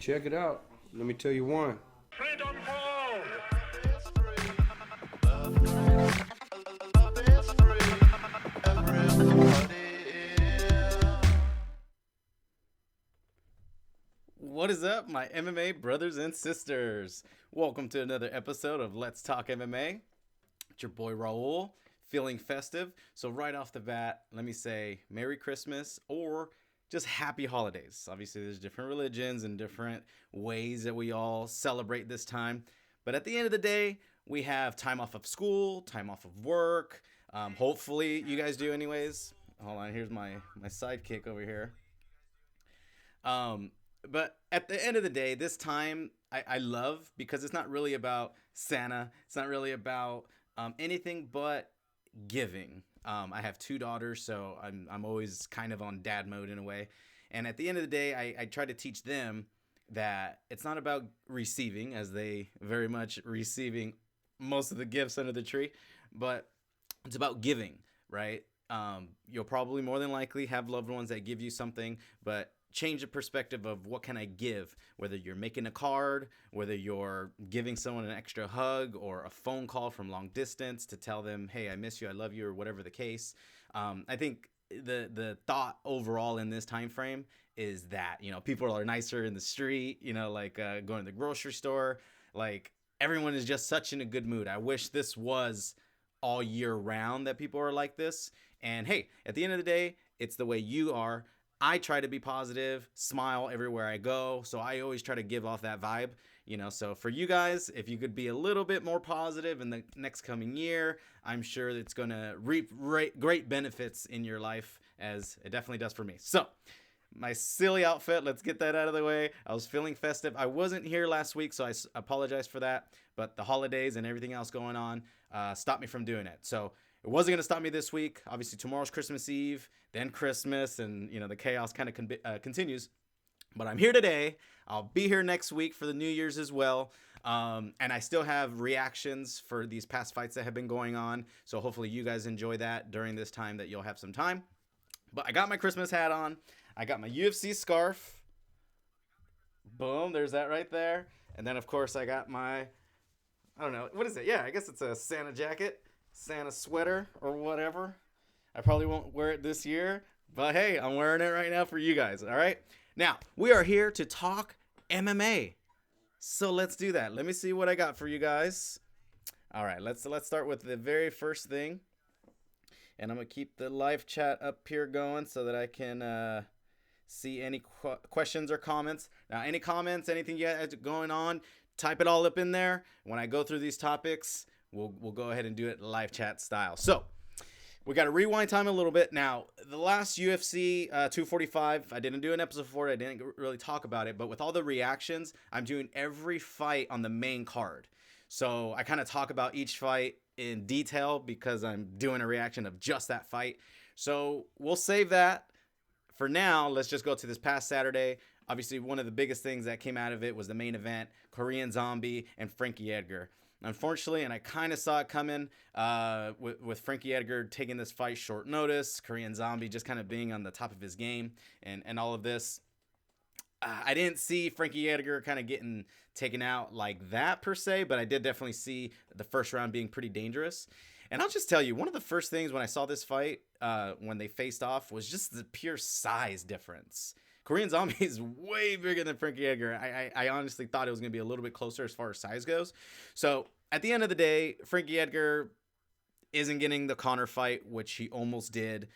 Check it out. Let me tell you one. Freedom for all! What is up, my MMA brothers and sisters? Welcome to another episode of Let's Talk MMA. It's your boy Raul, feeling festive. So right off the bat, let me say Merry Christmas or just Happy Holidays. Obviously, there's different religions and different ways that we all celebrate this time. But at the end of the day, we have time off of school, time off of work. Hopefully, you guys do anyways. Hold on, here's my sidekick over here. But at the end of the day, this time I love because it's not really about Santa. It's not really about anything but giving. I have two daughters, so I'm always kind of on dad mode in a way. And at the end of the day, I try to teach them that it's not about receiving, as they very much receiving most of the gifts under the tree, but it's about giving, right? You'll probably more than likely have loved ones that give you something, but change the perspective of what can I give, whether you're making a card, whether you're giving someone an extra hug or a phone call from long distance to tell them, hey, I miss you, I love you, or whatever the case. I think the thought overall in this time frame is that, people are nicer in the street, like going to the grocery store, like everyone is just such in a good mood. I wish this was all year round that people are like this. And hey, at the end of the day, it's the way you are. I try to be positive, smile everywhere I go. So I always try to give off that vibe, so for you guys, if you could be a little bit more positive in the next coming year, I'm sure it's going to reap great benefits in your life, as it definitely does for me. So my silly outfit, let's get that out of the way. I was feeling festive. I wasn't here last week, so I apologize for that. But the holidays and everything else going on stopped me from doing it. So it wasn't going to stop me this week. Obviously, tomorrow's Christmas Eve, then Christmas, and, the chaos kind of continues. But I'm here today. I'll be here next week for the New Year's as well. And I still have reactions for these past fights that have been going on. So hopefully you guys enjoy that during this time that you'll have some time. But I got my Christmas hat on. I got my UFC scarf. Boom, there's that right there. And then, of course, I got my, I don't know, what is it? Yeah, I guess it's a Santa jacket. Santa sweater or whatever. I probably won't wear it this year, but hey, I'm wearing it right now for you guys. All right. Now we are here to talk MMA, so let's do that. Let me see what I got for you guys. All right, let's start with the very first thing, and I'm gonna keep the live chat up here going so that I can see any questions or comments. Now, any comments, anything you guys going on, type it all up in there. When I go through these topics, We'll go ahead and do it live chat style. So we got to rewind time a little bit. Now, the last UFC 245, I didn't do an episode for it. I didn't really talk about it. But with all the reactions, I'm doing every fight on the main card. So I kind of talk about each fight in detail because I'm doing a reaction of just that fight. So we'll save that. For now, let's just go to this past Saturday. Obviously, one of the biggest things that came out of it was the main event, Korean Zombie and Frankie Edgar. Unfortunately, and I kind of saw it coming with Frankie Edgar taking this fight short notice, Korean Zombie just kind of being on the top of his game and all of this. I didn't see Frankie Edgar kind of getting taken out like that per se, but I did definitely see the first round being pretty dangerous. And I'll just tell you, one of the first things when I saw this fight, when they faced off, was just the pure size difference. Korean Zombie is way bigger than Frankie Edgar. I honestly thought it was going to be a little bit closer as far as size goes. So at the end of the day, Frankie Edgar isn't getting the Conor fight, which he almost did.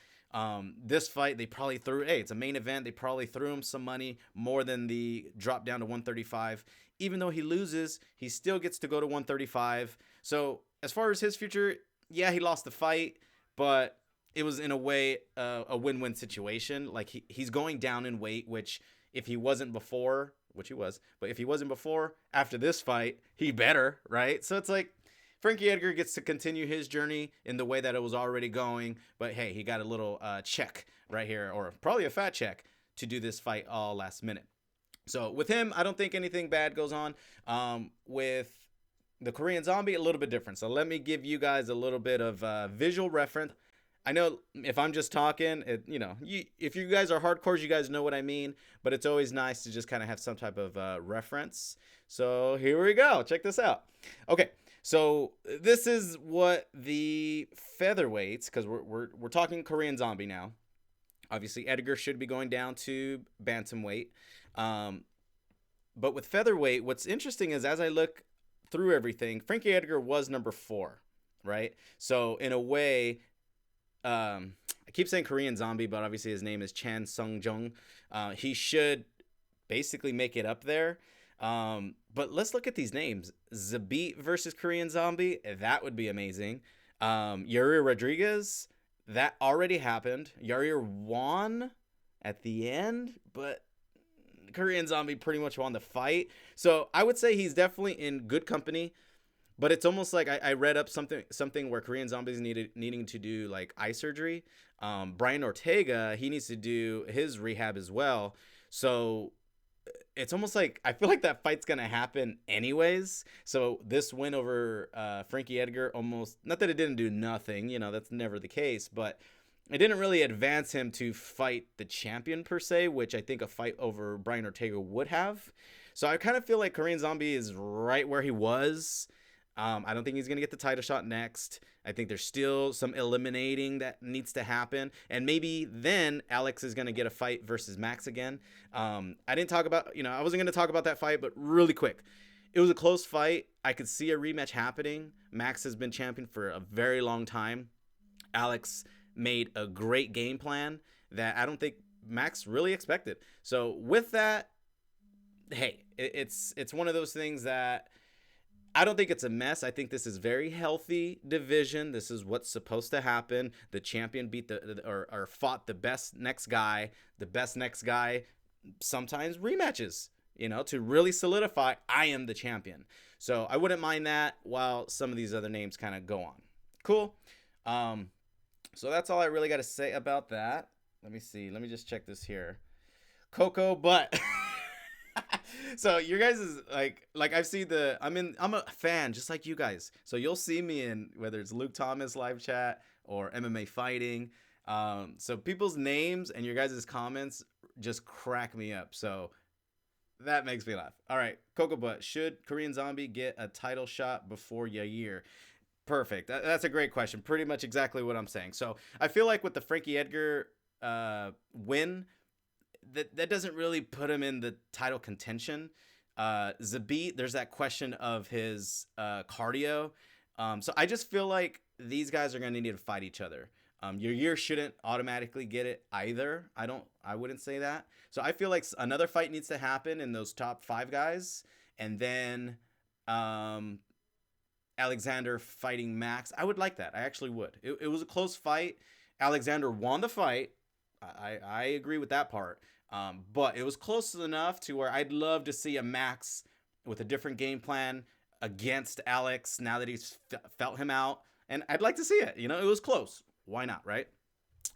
This fight, they probably threw, hey, it's a main event. They probably threw him some money more than the drop down to 135. Even though he loses, he still gets to go to 135. So as far as his future, yeah, he lost the fight, but it was in a way a win-win situation. Like he's going down in weight, which if he wasn't before, which he was, but if he wasn't before, after this fight, he better, right? So it's like Frankie Edgar gets to continue his journey in the way that it was already going. But hey, he got a little check right here, or probably a fat check to do this fight all last minute. So with him, I don't think anything bad goes on. With the Korean Zombie, a little bit different. So let me give you guys a little bit of visual reference. I know if I'm just talking, if you guys are hardcores, you guys know what I mean. But it's always nice to just kind of have some type of reference. So here we go. Check this out. Okay, so this is what the featherweights, because we're talking Korean Zombie now. Obviously, Edgar should be going down to bantamweight. But with featherweight, what's interesting is as I look through everything, Frankie Edgar was number 4, right? So in a way, I keep saying Korean Zombie, but obviously his name is Chan Sung-jung. He should basically make it up there. But let's look at these names. Zabit versus Korean Zombie. That would be amazing. Yair Rodriguez. That already happened. Yair won at the end, but Korean Zombie pretty much won the fight. So I would say he's definitely in good company. But it's almost like I read up something where Korean Zombie's needing to do like eye surgery. Brian Ortega, he needs to do his rehab as well. So it's almost like I feel like that fight's gonna happen anyways. So this win over Frankie Edgar, almost, not that it didn't do nothing, that's never the case, but it didn't really advance him to fight the champion per se, which I think a fight over Brian Ortega would have. So I kind of feel like Korean Zombie is right where he was. I don't think he's going to get the title shot next. I think there's still some eliminating that needs to happen. And maybe then Alex is going to get a fight versus Max again. I didn't talk about, I wasn't going to talk about that fight, but really quick. It was a close fight. I could see a rematch happening. Max has been champion for a very long time. Alex made a great game plan that I don't think Max really expected. So with that, hey, it's one of those things that I don't think it's a mess. I think this is very healthy division. This is what's supposed to happen. The champion beat or fought the best next guy. The best next guy sometimes rematches, to really solidify I am the champion. So I wouldn't mind that while some of these other names kind of go on. Cool. So that's all I really got to say about that. Let me see. Let me just check this here. Coco Butt. So you guys is like I've seen I'm a fan just like you guys. So you'll see me in whether it's Luke Thomas live chat or MMA fighting. So people's names and your guys' comments just crack me up. So that makes me laugh. All right, Coco Butt. Should Korean Zombie get a title shot before Yair? Perfect. That's a great question. Pretty much exactly what I'm saying. So I feel like with the Frankie Edgar win, that doesn't really put him in the title contention. Zabit, there's that question of his cardio. So I just feel like these guys are going to need to fight each other. Yair shouldn't automatically get it either. I wouldn't say that. So I feel like another fight needs to happen in those top 5 guys. And then Alexander fighting Max. I would like that. I actually would. It was a close fight. Alexander won the fight. I agree with that part. But it was close enough to where I'd love to see a Max with a different game plan against Alex now that he's felt him out. And I'd like to see it. It was close. Why not, right?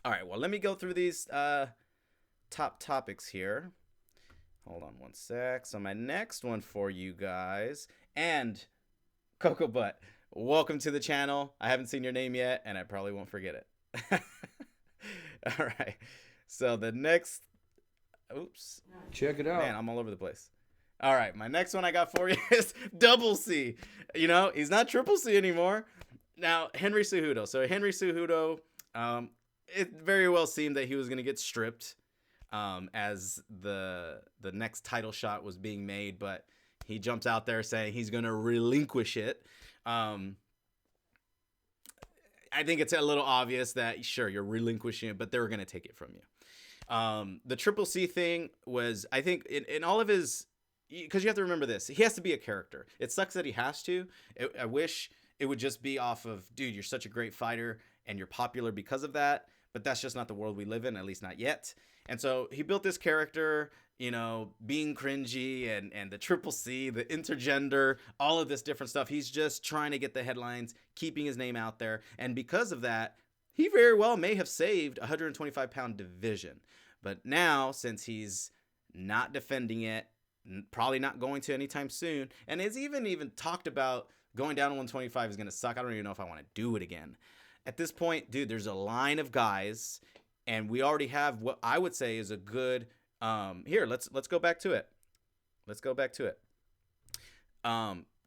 All right, well, let me go through these top topics here. Hold on one sec. So my next one for you guys, and Coco Butt, welcome to the channel. I haven't seen your name yet, and I probably won't forget it. All right. So the next, oops. Check it out. Man, I'm all over the place. All right, my next one I got for you is Double C. He's not Triple C anymore. Now, Henry Cejudo. So Henry Cejudo, it very well seemed that he was going to get stripped as the next title shot was being made, but he jumps out there saying he's going to relinquish it. I think it's a little obvious that, sure, you're relinquishing it, but they were going to take it from you. The Triple C thing was, I think, in all of his, because you have to remember this, he has to be a character. It sucks that he has to. I wish it would just be off of, dude, you're such a great fighter and you're popular because of that. But that's just not the world we live in, at least not yet. And so he built this character, being cringy and the Triple C, the intergender, all of this different stuff. He's just trying to get the headlines, keeping his name out there. And because of that, he very well may have saved a 125-pound division. But now, since he's not defending it, probably not going to anytime soon, and it's even talked about going down to 125 is going to suck. I don't even know if I want to do it again. at this point, dude, there's a line of guys, and we already have what I would say is a good. Here, let's go back to it. Let's go back to it.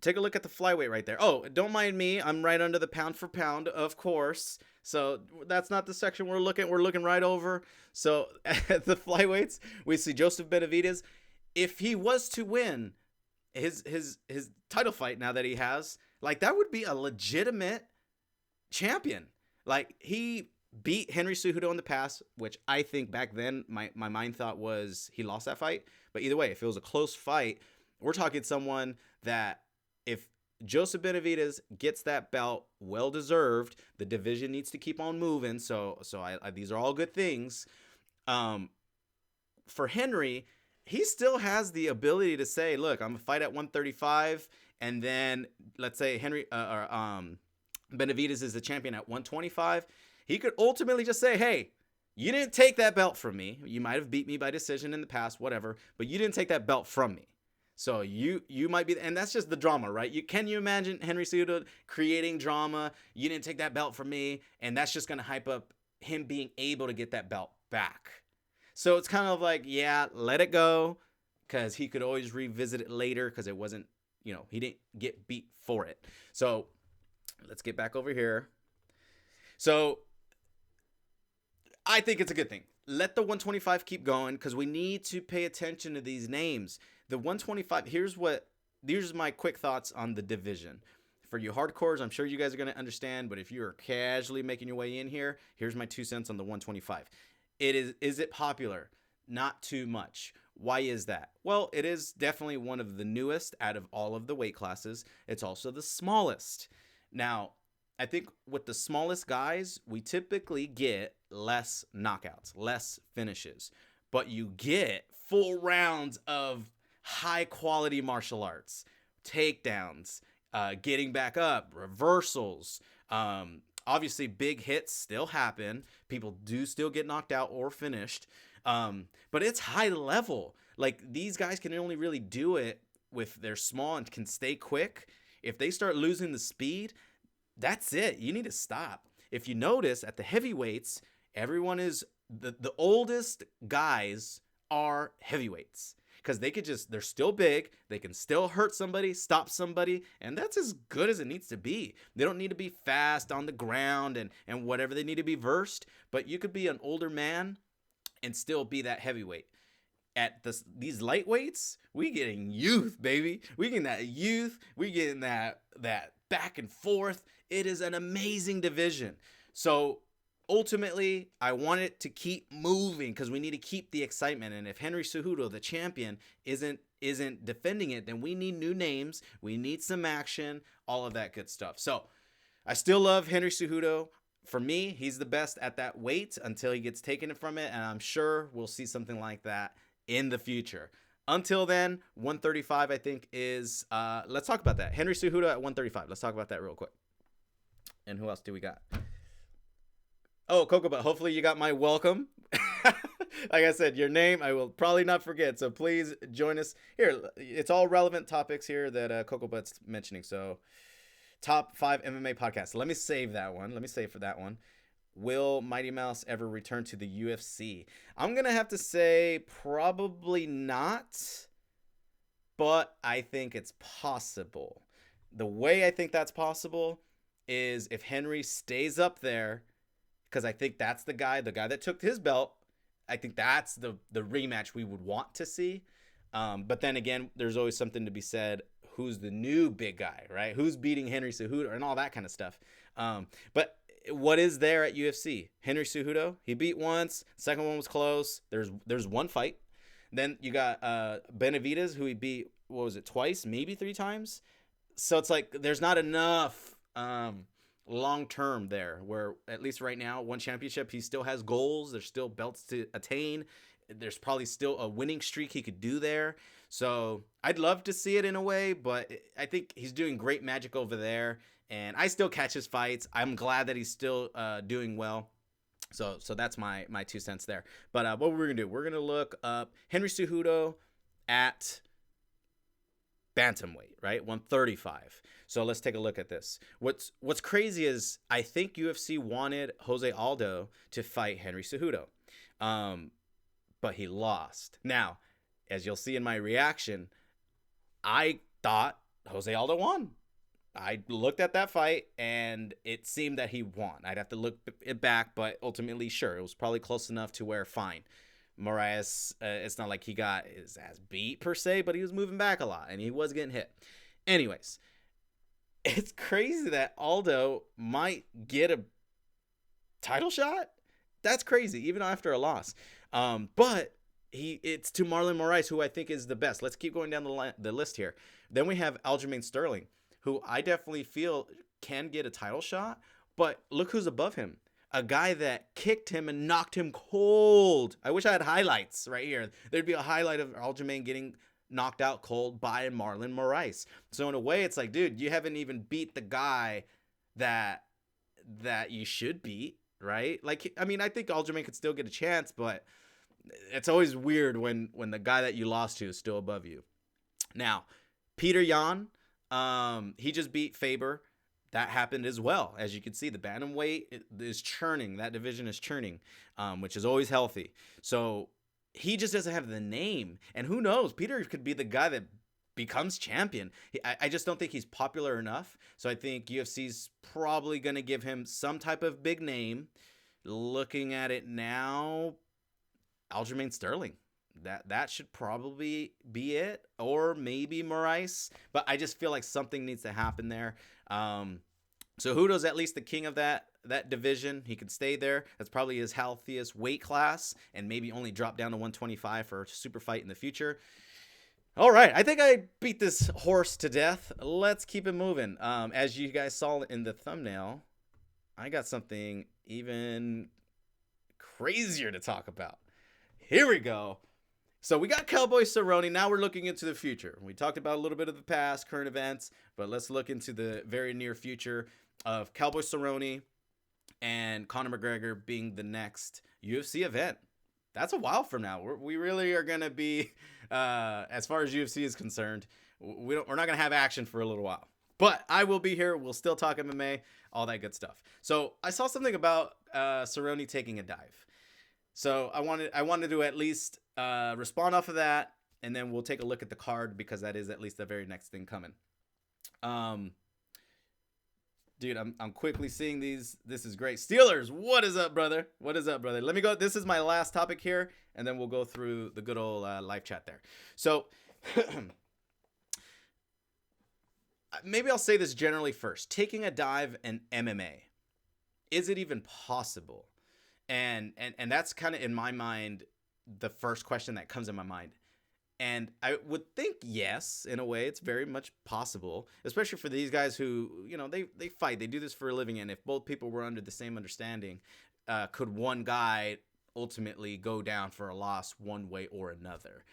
Take a look at the flyweight right there. Oh, don't mind me. I'm right under the pound for pound, of course. So that's not the section we're looking. We're looking right over. So at the flyweights, we see Joseph Benavidez. If he was to win his title fight now that he has, like, that would be a legitimate champion. Like, he beat Henry Cejudo in the past, which I think back then my mind thought was he lost that fight. But either way, if it was a close fight, we're talking someone that if Joseph Benavidez gets that belt, well deserved. The division needs to keep on moving. So these are all good things. For Henry, he still has the ability to say, "Look, I'm gonna fight at 135," and then let's say Benavidez is the champion at 125. He could ultimately just say, "Hey, you didn't take that belt from me. You might have beat me by decision in the past, whatever, but you didn't take that belt from me. So you might be," and that's just the drama, right? Can you imagine Henry Cejudo creating drama? You didn't take that belt from me, and that's just gonna hype up him being able to get that belt back. So it's kind of like, yeah, let it go, because he could always revisit it later, because it wasn't, he didn't get beat for it. So let's get back over here. So I think it's a good thing. Let the 125 keep going, because we need to pay attention to these names. The 125, here's my quick thoughts on the division. For you hardcores, I'm sure you guys are going to understand, but if you're casually making your way in here, here's my 2 cents on the 125. Is it popular? Not too much. Why is that? Well, it is definitely one of the newest out of all of the weight classes. It's also the smallest. Now, I think with the smallest guys, we typically get less knockouts, less finishes, but you get full rounds of high quality martial arts, takedowns, getting back up, reversals. Obviously, big hits still happen. People do still get knocked out or finished, but it's high level. Like, these guys can only really do it with they're small and can stay quick. If they start losing the speed, that's it. You need to stop. If you notice at the heavyweights, everyone is the oldest guys are heavyweights, because they're still big. They can still hurt somebody, stop somebody, and that's as good as it needs to be. They don't need to be fast on the ground and whatever. They need to be versed, but you could be an older man and still be that heavyweight. At these lightweights, we getting youth, baby. We getting that youth. We getting that back and forth. It is an amazing division. So ultimately, I want it to keep moving, because we need to keep the excitement. And if Henry Cejudo, the champion, isn't defending it, then we need new names. We need some action, all of that good stuff. So I still love Henry Cejudo. For me, he's the best at that weight until he gets taken from it, and I'm sure we'll see something like that in the future. Until then, 135, I think, is let's talk about that. Henry Cejudo at 135. Let's talk about that real quick. And who else do we got? Oh, Coco, but hopefully you got my welcome. Like I said, your name I will probably not forget, so please join us here. It's all relevant topics here that Coco Butt's mentioning. So top 5 MMA podcasts. Let me save that one. Let me save for that one. Will Mighty Mouse ever return to the UFC? I'm going to have to say probably not, but I think it's possible. The way I think that's possible is if Henry stays up there, because I think that's the guy that took his belt. I think that's the rematch we would want to see. But then again, there's always something to be said. Who's the new big guy, right? Who's beating Henry Cejudo and all that kind of stuff. But what is there at UFC? Henry Cejudo, he beat once. Second one was close. There's one fight. Then you got Benavidez, who he beat, what was it, twice, maybe 3 times? So it's like there's not enough long term there, where at least right now, one championship, he still has goals. There's still belts to attain. There's probably still a winning streak he could do there. So I'd love to see it in a way, but I think he's doing great magic over there. And I still catch his fights. I'm glad that he's still doing well. So that's my 2 cents there. But what we're going to do, we're going to look up Henry Cejudo at bantamweight, right? 135. So let's take a look at this. What's crazy is I think UFC wanted Jose Aldo to fight Henry Cejudo, but he lost. Now, as you'll see in my reaction, I thought Jose Aldo won. I looked at that fight, and it seemed that he won. I'd have to look it back, but ultimately, sure, it was probably close enough to where, fine. Moraes, it's not like he got his ass beat, per se, but he was moving back a lot, and he was getting hit. Anyways, it's crazy that Aldo might get a title shot. That's crazy, even after a loss. But it's to Marlon Moraes, who I think is the best. Let's keep going down the list here. Then we have Aljamain Sterling, who I definitely feel can get a title shot, but look who's above him. A guy that kicked him and knocked him cold. I wish I had highlights right here. There'd be a highlight of Aljamain getting knocked out cold by Marlon Moraes. So in a way, it's like, dude, you haven't even beat the guy that you should beat, right? Like, I mean, I think Aljamain could still get a chance, but it's always weird when the guy that you lost to is still above you. Now, Peter Yan, he just beat Faber. That happened as well. As you can see, the bantamweight is churning. That division is churning, which is always healthy. So he just doesn't have the name. And who knows? Peter could be the guy that becomes champion. I just don't think he's popular enough. So I think UFC's probably going to give him some type of big name. Looking at it now, Aljamain Sterling. That should probably be it, or maybe Moraes, but I just feel like something needs to happen there. Cejudo's at least the king of that division. He could stay there. That's probably his healthiest weight class, and maybe only drop down to 125 for a super fight in the future. All right, I think I beat this horse to death. Let's keep it moving. As you guys saw in the thumbnail, I got something even crazier to talk about. Here we go. So we got Cowboy Cerrone. Now we're looking into the future. We talked about a little bit of the past, current events, but let's look into the very near future of Cowboy Cerrone and Conor McGregor being the next UFC event. That's a while from now. We really are going to be, as far as UFC is concerned, we're not going to have action for a little while. But I will be here. We'll still talk MMA, all that good stuff. So I saw something about Cerrone taking a dive. So I wanted to at least respond off of that, and then we'll take a look at the card, because that is at least the very next thing coming. Dude, I'm quickly seeing these. This is great. Steelers, what is up, brother? What is up, brother? Let me go. This is my last topic here, and then we'll go through the good old live chat there. So maybe I'll say this generally first. Taking a dive in MMA, is it even possible? And that's kind of, in my mind, the first question that comes in my mind. And I would think, yes, in a way, it's very much possible, especially for these guys who, they fight. They do this for a living. And if both people were under the same understanding, could one guy ultimately go down for a loss one way or another?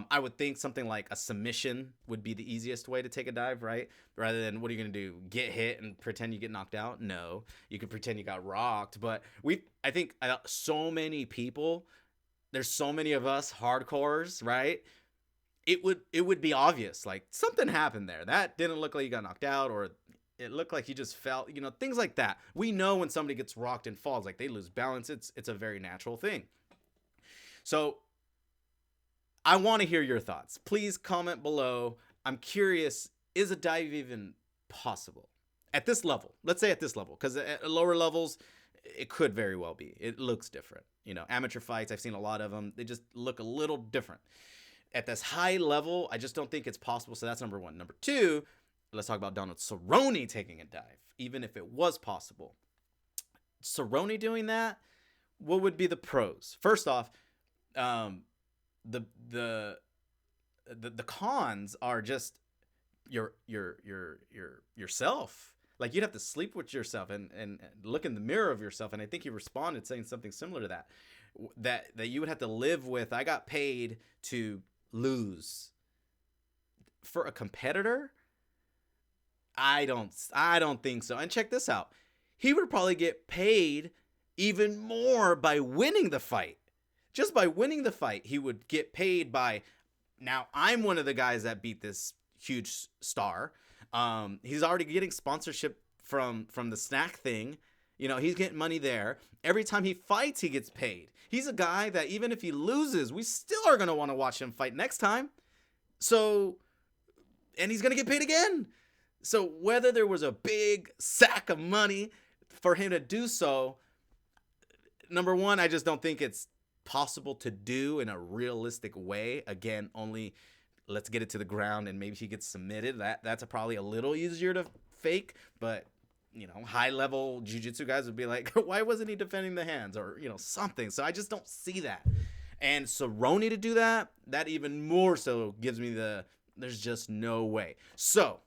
I would think something like a submission would be the easiest way to take a dive, right? Rather than, what are you going to do? Get hit and pretend you get knocked out? No. You could pretend you got rocked. But I think so many people, there's so many of us hardcores, right? It would be obvious, like something happened there. That didn't look like you got knocked out, or it looked like you just fell, things like that. We know when somebody gets rocked and falls, like they lose balance. It's a very natural thing. So I want to hear your thoughts. Please comment below. I'm curious, is a dive even possible at this level? Let's say at this level, because at lower levels, it could very well be. It looks different. Amateur fights, I've seen a lot of them. They just look a little different. At this high level, I just don't think it's possible. So that's number one. Number two, let's talk about Donald Cerrone taking a dive, even if it was possible. Cerrone doing that, what would be the pros? First off, the cons are just yourself. Like, you'd have to sleep with yourself and look in the mirror of yourself. And I think he responded saying something similar to that you would have to live with. I got paid to lose. For a competitor, I don't think so. And check this out. He would probably get paid even more by winning the fight. Just by winning the fight, he would get paid by, now I'm one of the guys that beat this huge star. He's already getting sponsorship from the snack thing. You know, he's getting money there. Every time he fights, he gets paid. He's a guy that even if he loses, we still are going to want to watch him fight next time. So, and he's going to get paid again. So whether there was a big sack of money for him to do so, number one, I just don't think it's possible to do in a realistic way. Again, only let's get it to the ground and maybe he gets submitted. That's probably a little easier to fake, but you know, high level jiu-jitsu guys would be like, why wasn't he defending the hands, or you know, something. So I just don't see that. And Cerrone to do that even more so gives me there's just no way. So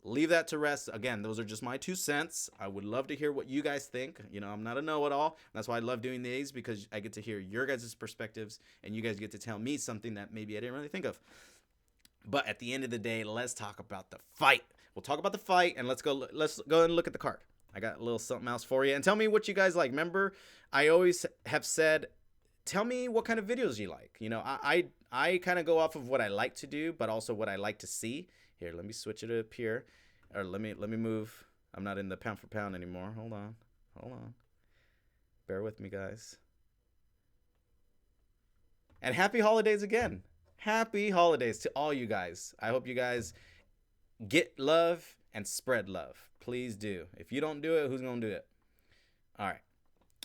leave that to rest. Again, those are just my 2 cents. I would love to hear what you guys think. You know, I'm not a know-it-all. That's why I love doing these, because I get to hear your guys' perspectives and you guys get to tell me something that maybe I didn't really think of. But at the end of the day, let's talk about the fight. We'll talk about the fight, and let's go and look at the card. I got a little something else for you. And tell me what you guys like. Remember, I always have said, tell me what kind of videos you like. You know, I kind of go off of what I like to do, but also what I like to see. Here, let me switch it up here. Or let me move. I'm not in the pound for pound anymore. Hold on. Bear with me, guys. And happy holidays again. Happy holidays to all you guys. I hope you guys get love and spread love. Please do. If you don't do it, who's going to do it? All right.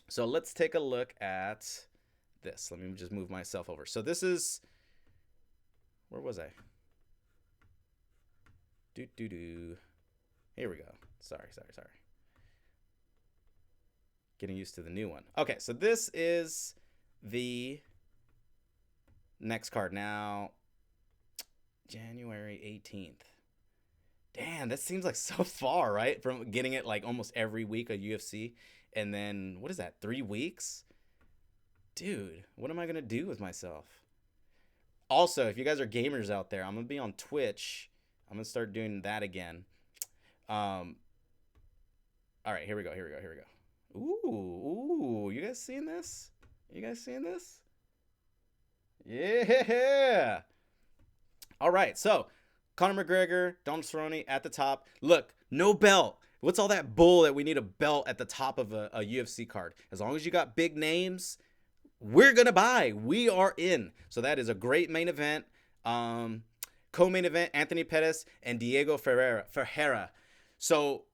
So let's take a look at this. Let me just move myself over. So this is, where was I? Here we go. Sorry. Getting used to the new one. Okay, so this is the next card. Now, January 18th. Damn, that seems like so far, right? From getting it like almost every week of UFC. And then, what is that, 3 weeks? Dude, what am I going to do with myself? Also, if you guys are gamers out there, I'm going to be on Twitch. I'm going to start doing that again. All right, here we go. Ooh, you guys seeing this? Yeah. All right, so Conor McGregor, Donald Cerrone at the top. Look, no belt. What's all that bull that we need a belt at the top of a UFC card? As long as you got big names, we're going to buy. We are in. So that is a great main event. Co-main event, Anthony Pettis and Diego Ferreira. So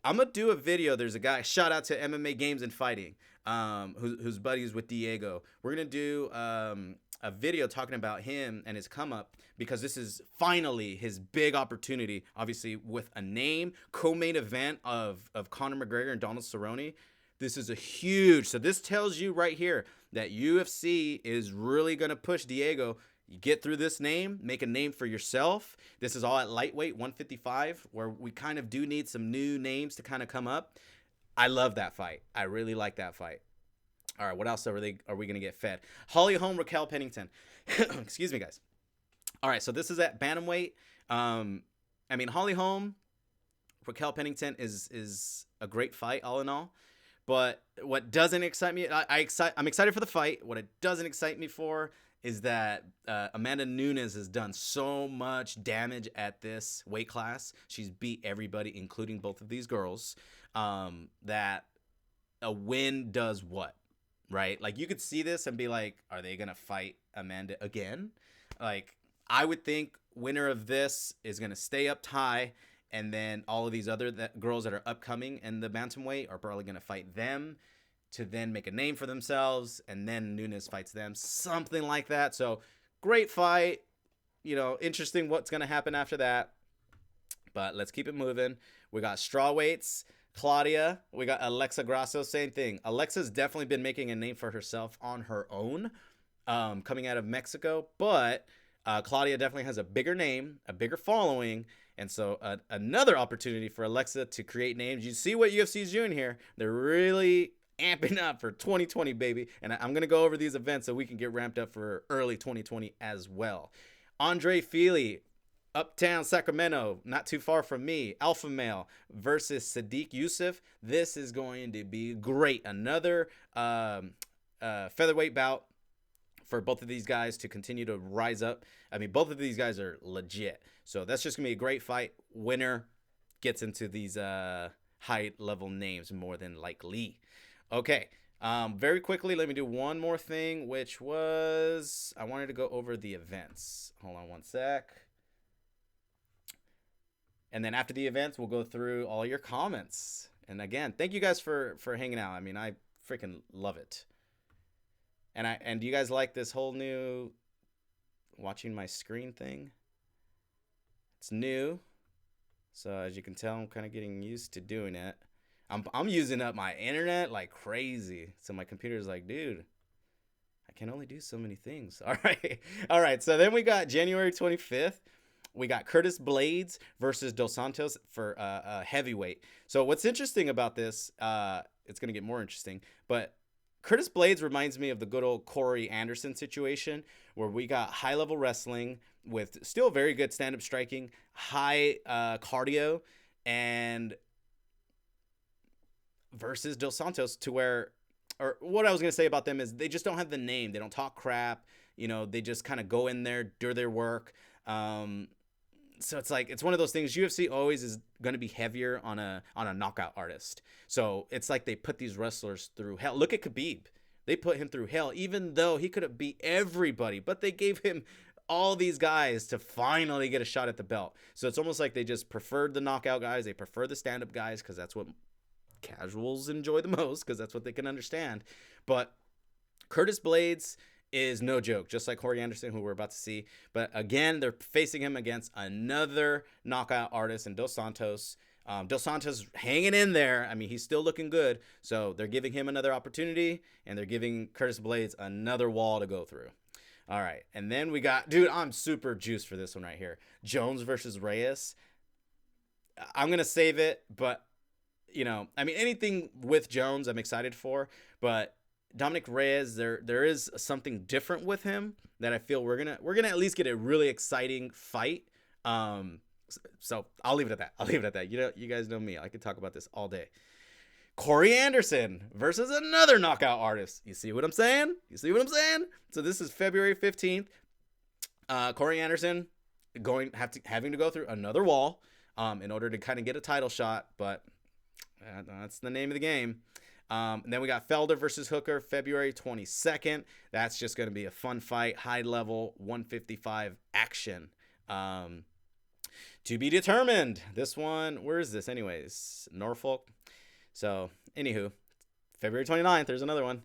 I'm going to do a video. There's a guy, shout out to MMA Games and Fighting, who's buddies with Diego. We're going to do a video talking about him and his come up, because this is finally his big opportunity, obviously with a name, co-main event of Conor McGregor and Donald Cerrone. This is a huge, so this tells you right here that UFC is really going to push Diego. You get through this name, make a name for yourself. This is all at lightweight, 155, where we kind of do need some new names to kind of come up. I love that fight. I really like that fight. All right, what else are we going to get fed? Holly Holm, Raquel Pennington. Excuse me, guys. All right, so this is at bantamweight. I mean, Holly Holm, Raquel Pennington is a great fight, all in all. But what doesn't excite me, I'm excited for the fight. What it doesn't excite me for is that Amanda Nunes has done so much damage at this weight class. She's beat everybody, including both of these girls, that a win does what, right? Like, you could see this and be like, are they going to fight Amanda again? Like, I would think winner of this is going to stay up high, and then all of these other girls that are upcoming in the bantamweight are probably going to fight them to then make a name for themselves, and then Nunes fights them, something like that. So great fight, you know, interesting what's going to happen after that, but let's keep it moving. We got strawweights, Claudia, we got Alexa Grasso, same thing. Alexa's definitely been making a name for herself on her own, coming out of Mexico, but Claudia definitely has a bigger name, a bigger following, and so another opportunity for Alexa to create names. You see what UFC is doing here. They're really amping up for 2020, baby. And I'm going to go over these events so we can get ramped up for early 2020 as well. Andre Feely, Uptown Sacramento, not too far from me, Alpha Male versus Sadiq Youssef. This is going to be great. Another featherweight bout for both of these guys to continue to rise up. I mean, both of these guys are legit. So that's just going to be a great fight. Winner gets into these high-level names more than likely. Okay, very quickly, let me do one more thing, which was I wanted to go over the events. Hold on one sec. And then after the events, we'll go through all your comments. And again, thank you guys for hanging out. I mean, I freaking love it. And do you guys like this whole new watching my screen thing? It's new. So as you can tell, I'm kind of getting used to doing it. I'm using up my internet like crazy. So my computer's like, dude, I can only do so many things. All right. All right. So then we got January 25th. We got Curtis Blades versus Dos Santos for heavyweight. So what's interesting about this, it's going to get more interesting, but Curtis Blades reminds me of the good old Corey Anderson situation where we got high-level wrestling with still very good stand-up striking, high cardio, and versus Dos Santos to where, or what I was going to say about them is they just don't have the name. They don't talk crap. You know, they just kind of go in there, do their work. So it's like, it's one of those things. UFC always is going to be heavier on a knockout artist. So it's like they put these wrestlers through hell. Look at Khabib. They put him through hell, even though he could have beat everybody, but they gave him all these guys to finally get a shot at the belt. So it's almost like they just preferred the knockout guys. They prefer the stand-up guys because that's what casuals enjoy the most, because that's what they can understand. But Curtis Blades is no joke, just like Corey Anderson, who we're about to see. But again, they're facing him against another knockout artist in Dos Santos. Dos Santos hanging in there. I mean, he's still looking good. So they're giving him another opportunity, and they're giving Curtis Blades another wall to go through. All right. And then we got, dude, I'm super juiced for this one right here. Jones versus Reyes. I'm going to save it, but, you know, I mean, anything with Jones I'm excited for, but Dominic Reyes, there is something different with him that I feel we're gonna at least get a really exciting fight. So I'll leave it at that. You know, you guys know me. I could talk about this all day. Corey Anderson versus another knockout artist. You see what I'm saying? So this is February 15th. Corey Anderson having to go through another wall in order to kind of get a title shot, but that's the name of the game. And then we got Felder versus Hooker, February 22nd. That's just going to be a fun fight, high level, 155 action. To be determined. This one, where is this anyways? Norfolk. So, anywho, February 29th, there's another one.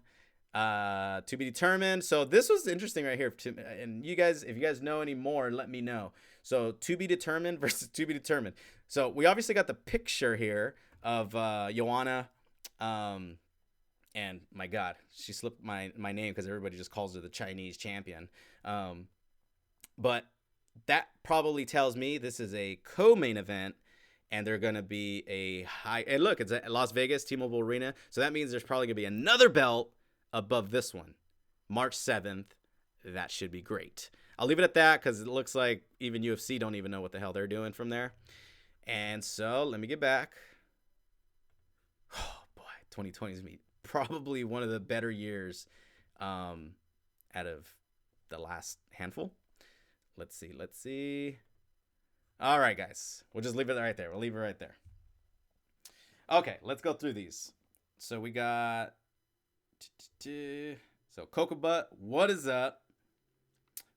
To be determined. So this was interesting right here. And you guys, if you guys know any more, let me know. So to be determined versus to be determined. So we obviously got the picture here of Joanna. And my God, she slipped my name because everybody just calls her the Chinese champion. But that probably tells me this is a co-main event, and they're going to be a high. And look, it's at Las Vegas, T-Mobile Arena. So that means there's probably going to be another belt above this one. March 7th. That should be great. I'll leave it at that because it looks like even UFC don't even know what the hell they're doing from there. And so let me get back. Oh, boy. 2020 is probably one of the better years out of the last handful. Let's see. All right, guys. We'll just leave it right there. We'll leave it right there. Okay, let's go through these. So we got... So Cocoa Butt, what is up?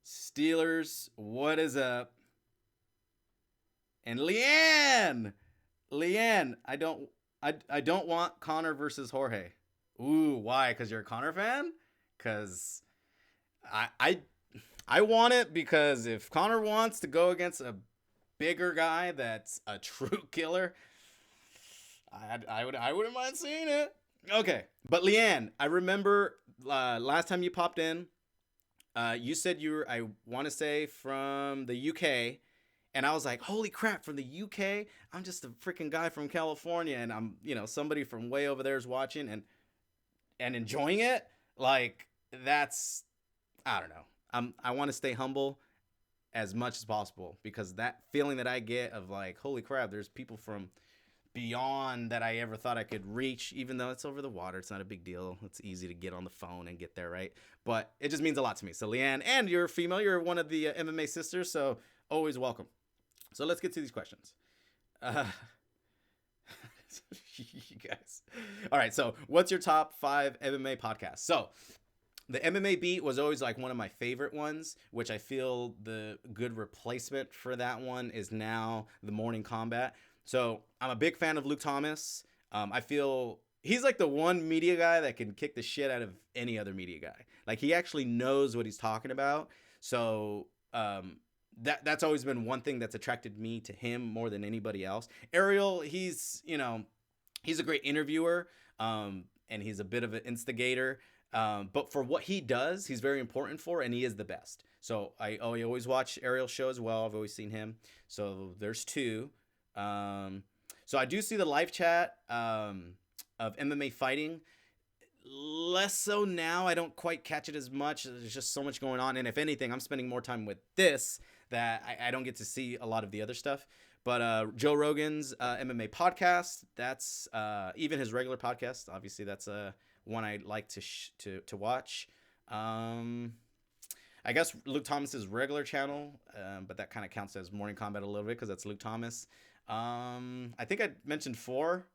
Steelers, what is up? And Leanne, I don't want Conor versus Jorge. Ooh, why? Because you're a Conor fan? Because I want it because if Conor wants to go against a bigger guy that's a true killer, I wouldn't mind seeing it. Okay, but Leanne, I remember last time you popped in, you said you were, I want to say, from the UK, and I was like, holy crap, from the UK? I'm just a freaking guy from California, and I'm, somebody from way over there is watching and enjoying it. Like, that's, I don't know. I want to stay humble as much as possible because that feeling that I get of like, holy crap, there's people from beyond that I ever thought I could reach, even though it's over the water. It's not a big deal. It's easy to get on the phone and get there, right? But it just means a lot to me. So Leanne, and you're female. You're one of the MMA sisters, so always welcome. So let's get to these questions. You guys. All right, so what's your top 5 MMA podcasts? So the MMA Beat was always like one of my favorite ones, which I feel the good replacement for that one is now the Morning Combat. So I'm a big fan of Luke Thomas. I feel he's like the one media guy that can kick the shit out of any other media guy. Like he actually knows what he's talking about. So that's always been one thing that's attracted me to him more than anybody else. Ariel, he's a great interviewer, and he's a bit of an instigator. But for what he does, he's very important for, and he is the best. So I always watch Ariel's show as well. I've always seen him. So there's 2. So I do see the live chat of MMA fighting. Less so now. I don't quite catch it as much. There's just so much going on. And if anything, I'm spending more time with this that I don't get to see a lot of the other stuff. But Joe Rogan's MMA podcast, that's even his regular podcast. Obviously, that's one I like to watch. I guess Luke Thomas's regular channel, but that kind of counts as Morning Combat a little bit because that's Luke Thomas. I think I mentioned 4.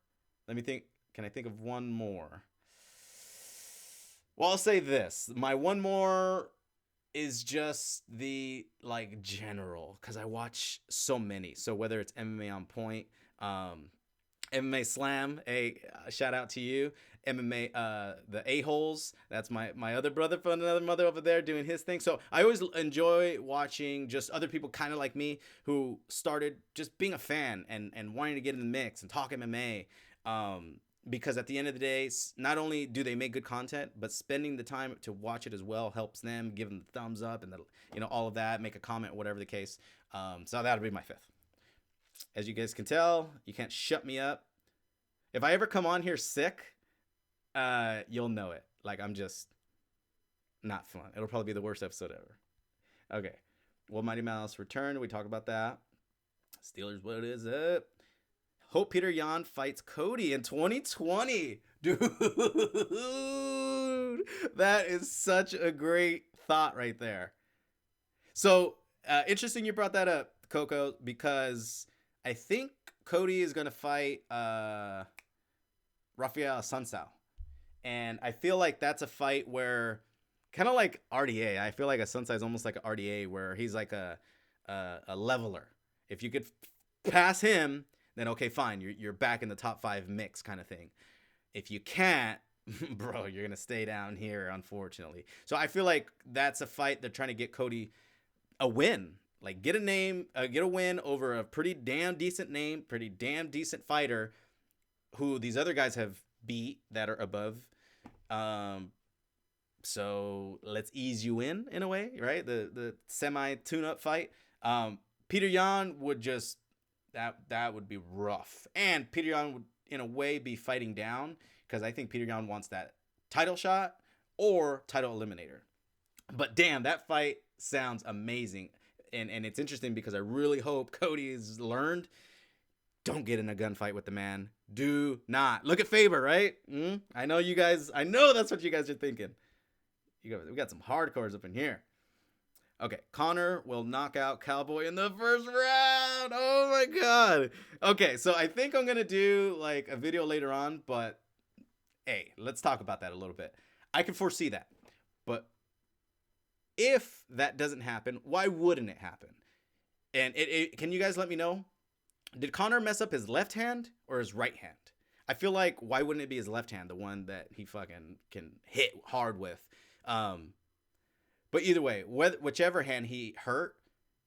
Let me think. Can I think of one more? Well, I'll say this. My one more is just the like general, because I watch so many. So whether it's MMA On Point, MMA Slam, shout out to you. MMA, the A-Holes, that's my other brother from another mother over there doing his thing. So I always enjoy watching just other people kind of like me who started just being a fan and wanting to get in the mix and talk MMA. Because at the end of the day, not only do they make good content, but spending the time to watch it as well helps them, give them the thumbs up and all of that, make a comment, whatever the case. So that'll be my 5th. As you guys can tell, you can't shut me up. If I ever come on here sick, you'll know it. Like I'm just not fun. It'll probably be the worst episode ever. Okay. Will Mighty Mouse return? We talk about that. Steelers, what is it? Hope Peter Yan fights Cody in 2020. Dude, that is such a great thought right there. So, interesting you brought that up, Coco, because I think Cody is going to fight Rafael Sunsao. And I feel like that's a fight where, kind of like RDA, I feel like a Sunsao is almost like an RDA where he's like a leveler. If you could pass him, then okay, fine, you're back in the top 5 mix kind of thing. If you can't, bro, you're going to stay down here, unfortunately. So I feel like that's a fight they're trying to get Cody a win. Like get a win over a pretty damn decent name, pretty damn decent fighter who these other guys have beat that are above. So let's ease you in a way, right? The semi tune-up fight. Peter Yan would just that would be rough. And Peter Yan would, in a way, be fighting down because I think Peter Yan wants that title shot or title eliminator. But damn, that fight sounds amazing. And it's interesting because I really hope Cody has learned. Don't get in a gunfight with the man. Do not. Look at Faber, right? I know you guys. I know that's what you guys are thinking. We got some hardcores up in here. Okay, Conor will knock out Cowboy in the first round. Oh my god. Okay, so I think I'm gonna do like a video later on, but hey, let's talk about that a little bit. I can foresee that, but if that doesn't happen, why wouldn't it happen? And can you guys let me know? Did Conor mess up his left hand or his right hand? I feel like why wouldn't it be his left hand, the one that he fucking can hit hard with? But either way, whichever hand he hurt,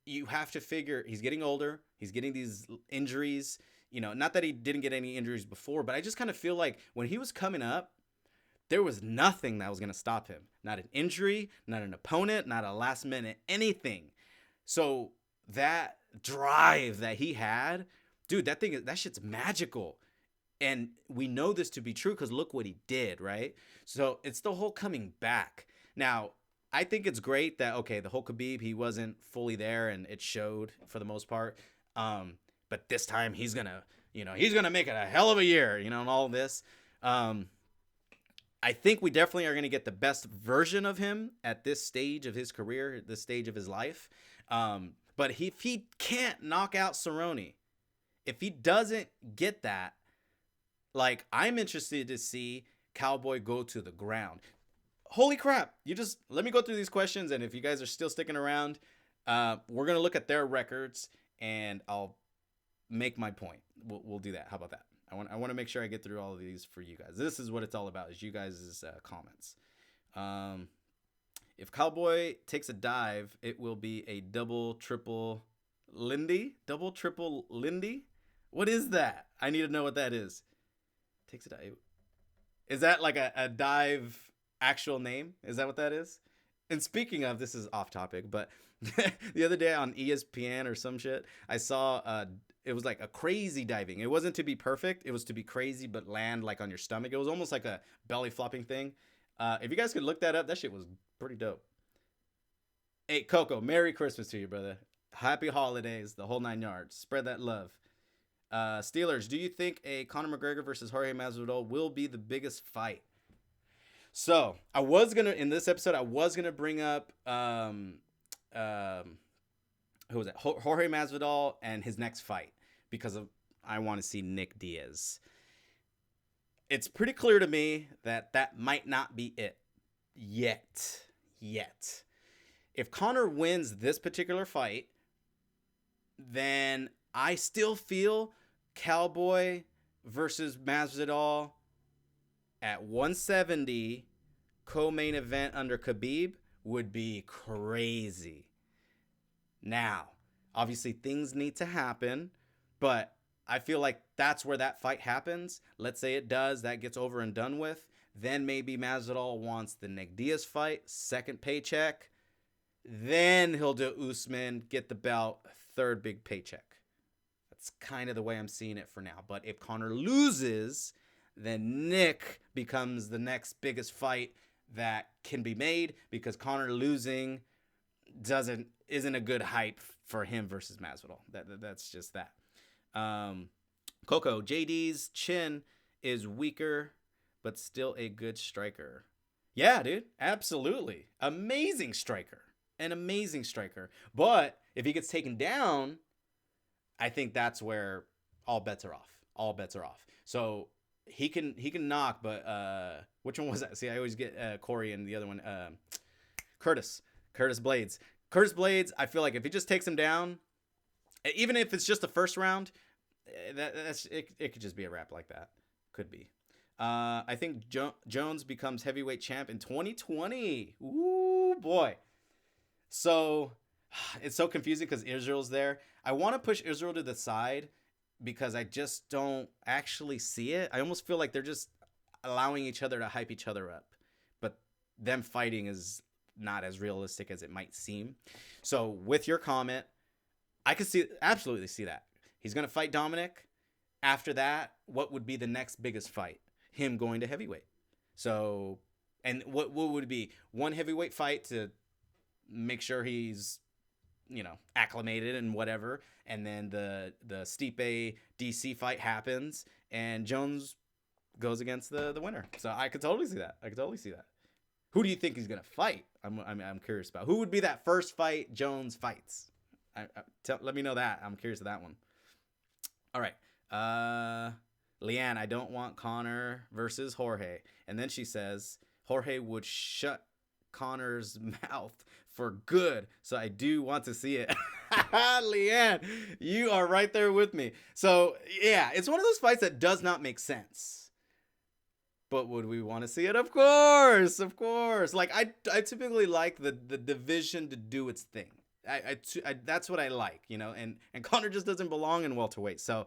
you have to figure he's getting older. He's getting these injuries. Not that he didn't get any injuries before, but I just kind of feel like when he was coming up, there was nothing that was going to stop him. Not an injury, not an opponent, not a last minute anything. So that drive that he had, dude, that shit's magical. And we know this to be true because look what he did, right? So it's the whole coming back. Now, I think it's great that, okay, the whole Khabib, he wasn't fully there and it showed for the most part. But this time he's going to he's going to make it a hell of a year, and all this. I think we definitely are going to get the best version of him at this stage of his career, this stage of his life. But if he can't knock out Cerrone, if he doesn't get that, like, I'm interested to see Cowboy go to the ground. Holy crap. Let me go through these questions. And if you guys are still sticking around, we're going to look at their records and I'll make my point. We'll do that. How about that? I want to make sure I get through all of these for you guys. This is what it's all about, is you guys' comments. If Cowboy takes a dive, it will be a double, triple Lindy? Double, triple Lindy? What is that? I need to know what that is. Takes a dive. Is that like a dive actual name? Is that what that is? And speaking of, this is off topic, but the other day on ESPN or some shit, I saw it was like a crazy diving. It wasn't to be perfect. It was to be crazy, but land like on your stomach. It was almost like a belly flopping thing. If you guys could look that up, that shit was pretty dope. Hey, Coco, Merry Christmas to you, brother. Happy holidays, the whole 9 yards. Spread that love. Steelers, do you think a Conor McGregor versus Jorge Masvidal will be the biggest fight? So, in this episode, I was going to bring up, who was that? Jorge Masvidal and his next fight, because I want to see Nick Diaz. It's pretty clear to me that might not be it yet. If Conor wins this particular fight, then I still feel Cowboy versus Masvidal at 170 co-main event under Khabib would be crazy. Now, obviously things need to happen, but I feel like that's where that fight happens. Let's say it does, that gets over and done with. Then maybe Masvidal wants the Nick Diaz fight, second paycheck. Then he'll do Usman, get the belt, third big paycheck. That's kind of the way I'm seeing it for now. But if Conor loses, then Nick becomes the next biggest fight that can be made, because Conor losing isn't a good hype for him versus Masvidal. That's just that. Coco, JD's chin is weaker, but still a good striker. Yeah, dude, absolutely. Amazing striker. An amazing striker. But if he gets taken down, I think that's where all bets are off. So he can knock, but which one was that? See, I always get Corey and the other one, Curtis Blades. Curtis Blades, I feel like if he just takes him down, even if it's just the first round, it could just be a wrap like that. Could be. I think Jones becomes heavyweight champ in 2020. Ooh, boy. So it's so confusing because Israel's there. I want to push Israel to the side because I just don't actually see it. I almost feel like they're just allowing each other to hype each other up. But them fighting is not as realistic as it might seem. So with your comment, I could absolutely see that. He's going to fight Dominic. After that, what would be the next biggest fight? Him going to heavyweight. So, and what would it be? One heavyweight fight to make sure he's, acclimated and whatever. And then the Stipe DC fight happens and Jones goes against the winner. So I could totally see that. Who do you think he's going to fight? I'm curious about. Who would be that first fight Jones fights? Let me know that. I'm curious of that one. All right. Leanne, I don't want Conor versus Jorge. And then she says, Jorge would shut Conor's mouth for good. So I do want to see it. Leanne, you are right there with me. So, yeah, it's one of those fights that does not make sense. But would we want to see it? Of course. Like, I typically like the division to do its thing. I that's what I like, and Conor just doesn't belong in welterweight. So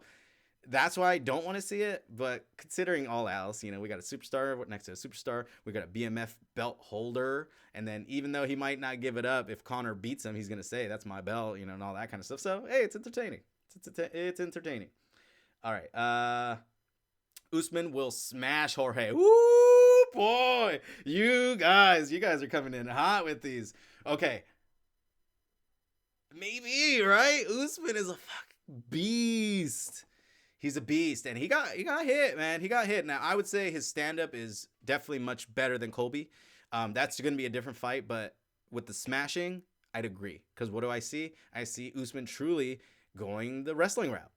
that's why I don't want to see it. But considering all else, we got a superstar next to a superstar. We got a BMF belt holder. And then even though he might not give it up, if Conor beats him, he's going to say, that's my belt, and all that kind of stuff. So, hey, it's entertaining. It's entertaining. All right. Usman will smash Jorge. Woo, boy. You guys are coming in hot with these. Okay. Maybe, right? Usman is a fucking beast. He's a beast, and he got hit, man. He got hit. Now I would say his stand up is definitely much better than Colby. That's going to be a different fight, but with the smashing, I'd agree. Because what do I see? I see Usman truly going the wrestling route,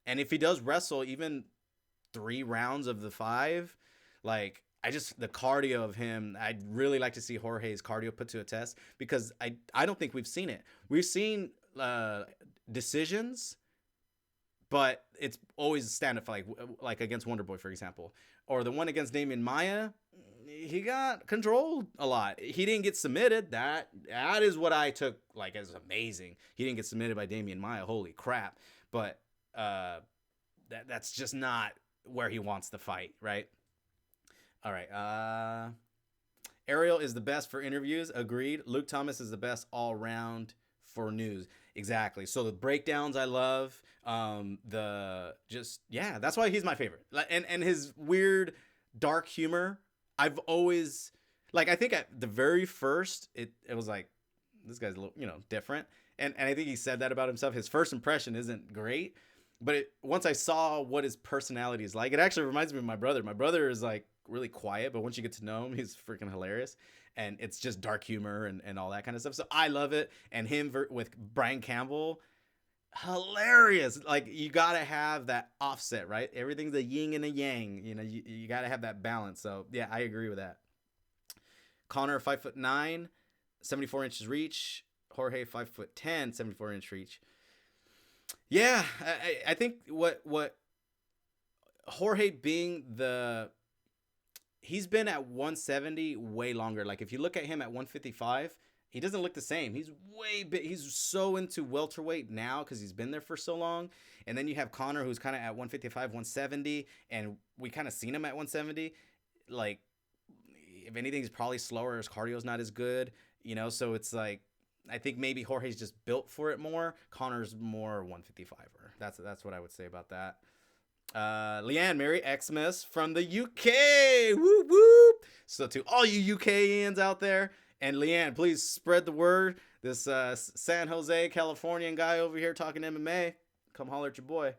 and if he does wrestle even 3 rounds of the 5, like the cardio of him, I'd really like to see Jorge's cardio put to a test because I don't think we've seen it. We've seen decisions, but it's always a stand-up fight, like against Wonderboy, for example. Or the one against Damian Maia, he got controlled a lot. He didn't get submitted. That is what I took like as amazing. He didn't get submitted by Damian Maia. Holy crap. But that's just not where he wants to fight, right? All right. Ariel is the best for interviews. Agreed. Luke Thomas is the best all around for news. Exactly. So the breakdowns I love. That's why he's my favorite. And his weird dark humor. I've always I think at the very first it was like, this guy's a little, different. And I think he said that about himself. His first impression isn't great, but once I saw what his personality is like, it actually reminds me of my brother. My brother is like really quiet, but once you get to know him, he's freaking hilarious. And it's just dark humor and all that kind of stuff. So I love it. And him with Brian Campbell, hilarious. Like, you got to have that offset, right? Everything's a yin and a yang. You got to have that balance. So, yeah, I agree with that. Conor, 5'9", 74 inches reach. Jorge, 5'10", 74-inch reach. Yeah, I think what Jorge being he's been at 170 way longer. Like, if you look at him at 155, he doesn't look the same. He's way big. He's so into welterweight now because he's been there for so long. And then you have Conor, who's kind of at 155, 170, and we kind of seen him at 170. Like, if anything, he's probably slower. His cardio's not as good, So it's like, I think maybe Jorge's just built for it more. Conor's more 155er. That's what I would say about that. Leanne, Merry Xmas from the UK. Whoop whoop. So to all you UKians out there, and Leanne, please spread the word. This San Jose, Californian guy over here talking MMA, come holler at your boy.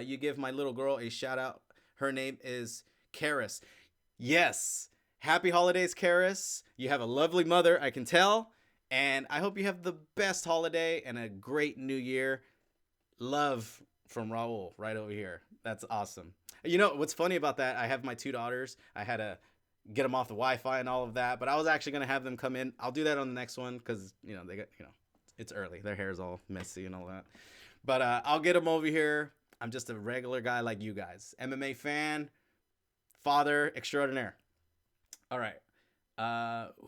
You give my little girl a shout out. Her name is Karis. Yes. Happy holidays, Karis. You have a lovely mother, I can tell. And I hope you have the best holiday and a great new year. Love from Raul right over here. That's awesome. What's funny about that? I have my 2 daughters. I had to get them off the Wi-Fi and all of that, but I was actually going to have them come in. I'll do that on the next one because, they got, it's early. Their hair is all messy and all that. But I'll get them over here. I'm just a regular guy like you guys. MMA fan, father extraordinaire. All right.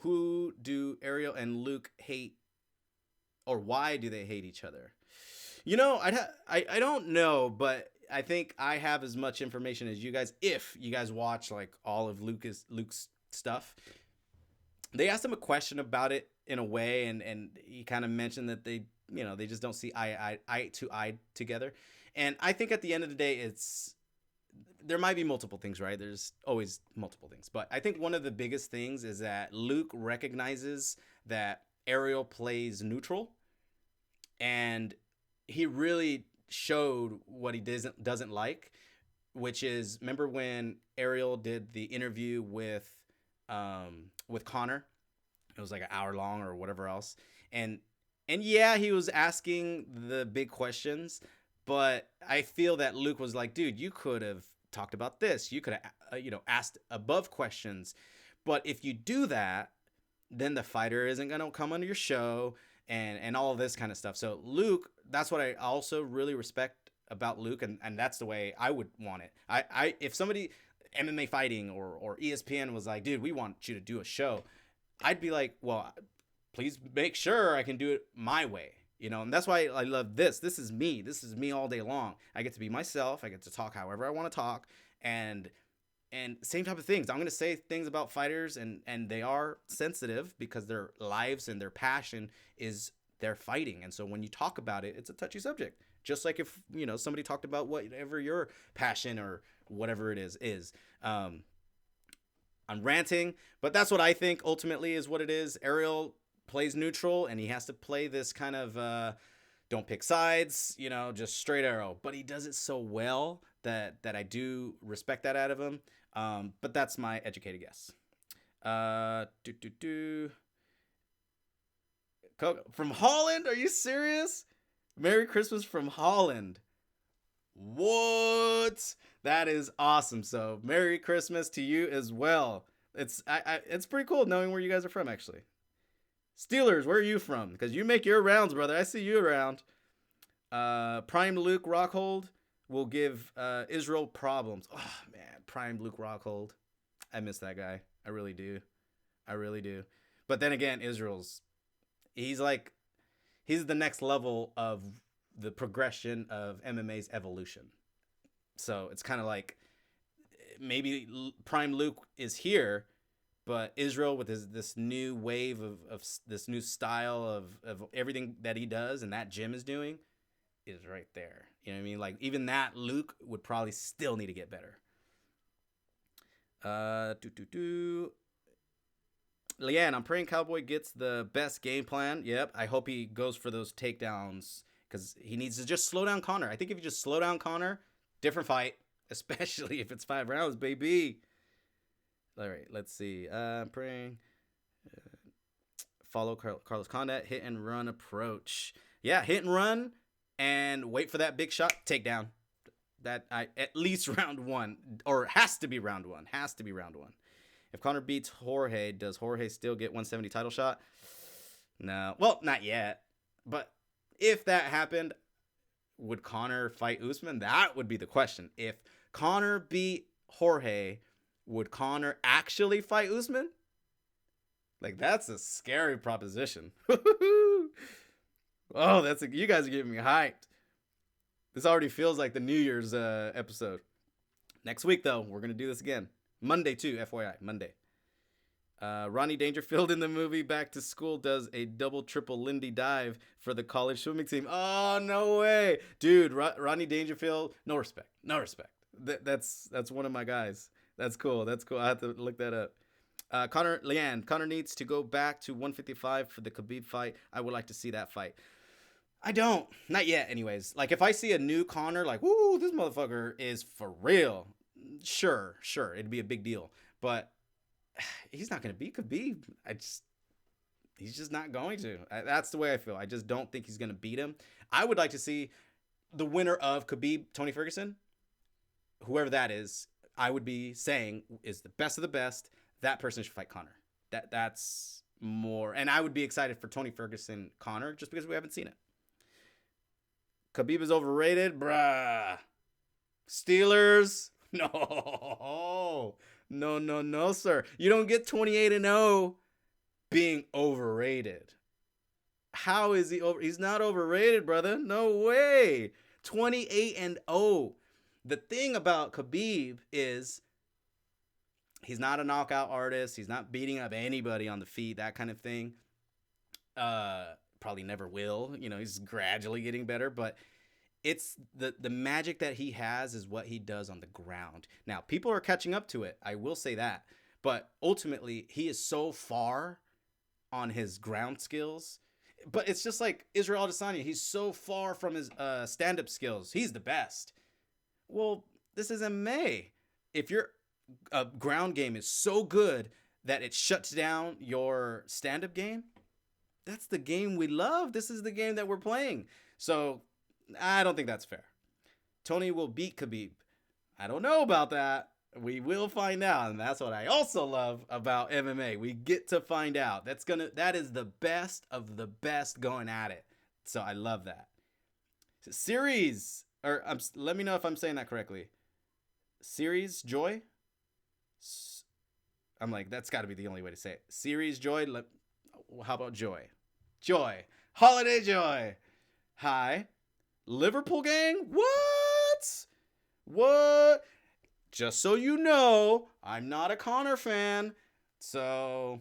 Who do Ariel and Luke hate, or why do they hate each other? I don't know, but I think I have as much information as you guys. If you guys watch like all of Luke's stuff, they asked him a question about it in a way, and he kind of mentioned that they just don't see eye to eye together. And I think at the end of the day, there might be multiple things, right? There's always multiple things. But I think one of the biggest things is that Luke recognizes that Ariel plays neutral. And he really showed what he doesn't like, which is, remember when Ariel did the interview with Conor? It was like an hour long or whatever else. And yeah, he was asking the big questions. But I feel that Luke was like, dude, you could have talked about this. You could have, asked above questions. But if you do that, then the fighter isn't going to come on your show and all of this kind of stuff. So Luke, that's what I also really respect about Luke. And that's the way I would want it. If somebody, MMA Fighting or ESPN was like, dude, we want you to do a show, I'd be like, well, please make sure I can do it my way. And that's why I love this. This is me. This is me all day long. I get to be myself. I get to talk however I want to talk. And same type of things. I'm going to say things about fighters, and they are sensitive because their lives and their passion is their fighting. And so when you talk about it, it's a touchy subject. Just like if, somebody talked about whatever your passion or whatever it is. I'm ranting, but that's what I think ultimately is what it is. Ariel plays neutral, and he has to play this kind of don't pick sides, you know, just straight arrow. But he does it so well that I do respect that out of him. But that's my educated guess. From Holland? Are you serious? Merry Christmas from Holland. What? That is awesome. So Merry Christmas to you as well. It's pretty cool knowing where you guys are from, actually. Steelers, where are you from? Because you make your rounds, brother. I see you around. Prime Luke Rockhold will give Israel problems. Oh, man. Prime Luke Rockhold. I miss that guy. I really do. But then again, he's the next level of the progression of MMA's evolution. So it's kind of like maybe Prime Luke is here, but Israel with this new wave of this new style of everything that he does and that Jim is doing is right there. You know what I mean? Like even that Luke would probably still need to get better. Leanne, I'm praying Cowboy gets the best game plan. Yep, I hope he goes for those takedowns because he needs to just slow down Conor. I think if you just slow down Conor, different fight, especially if it's 5 rounds, baby. All right, let's see. I'm praying. Follow Carlos Condit, hit and run approach. Yeah, hit and run and wait for that big shot, takedown. At least round 1, or has to be round 1. If Conor beats Jorge, does Jorge still get 170 title shot? No. Well, not yet. But if that happened, would Conor fight Usman? That would be the question. If Conor beat Jorge, would Conor actually fight Usman? Like, that's a scary proposition. Oh, you guys are getting me hyped. This already feels like the New Year's episode. Next week, though, we're going to do this again. Monday, too, FYI. Monday. Ronnie Dangerfield in the movie Back to School does a double-triple Lindy dive for the college swimming team. Oh, no way. Dude, Ronnie Dangerfield, no respect. That's one of my guys. That's cool. I have to look that up. Connor needs to go back to 155 for the Khabib fight. I would like to see that fight. I don't. Not yet, anyways. Like, if I see a new Conor, like, woo, this motherfucker is for real. Sure, it'd be a big deal. But he's not going to beat Khabib. He's just not going to. That's the way I feel. I just don't think he's going to beat him. I would like to see the winner of Khabib, Tony Ferguson, whoever that is, I would be saying is the best of the best. That person should fight Conor. That's more. And I would be excited for Tony Ferguson, Conor, just because we haven't seen it. Khabib is overrated, bruh. Steelers, no, sir. You don't get 28-0 being overrated. How is he over? He's not overrated, brother. No way. 28-0. The thing about Khabib is he's not a knockout artist. He's not beating up anybody on the feet, that kind of thing. Probably never will. You know, he's gradually getting better, but it's the magic that he has is what he does on the ground. Now, people are catching up to it. I will say that. But ultimately, he is so far on his ground skills. But it's just like Israel Adesanya. He's so far from his stand-up skills. He's the best. Well, this is MMA. If your ground game is so good that it shuts down your stand-up game, that's the game we love. This is the game that we're playing. So I don't think that's fair. Tony will beat Khabib. I don't know about that. We will find out. And that's what I also love about MMA. We get to find out. That is the best of the best going at it. So I love that. Series, let me know if I'm saying that correctly. Series Joy? I'm like, that's got to be the only way to say it. Series Joy. How about Joy? Joy. Holiday Joy. Hi. Liverpool gang? What? Just so you know, I'm not a Conor fan. So,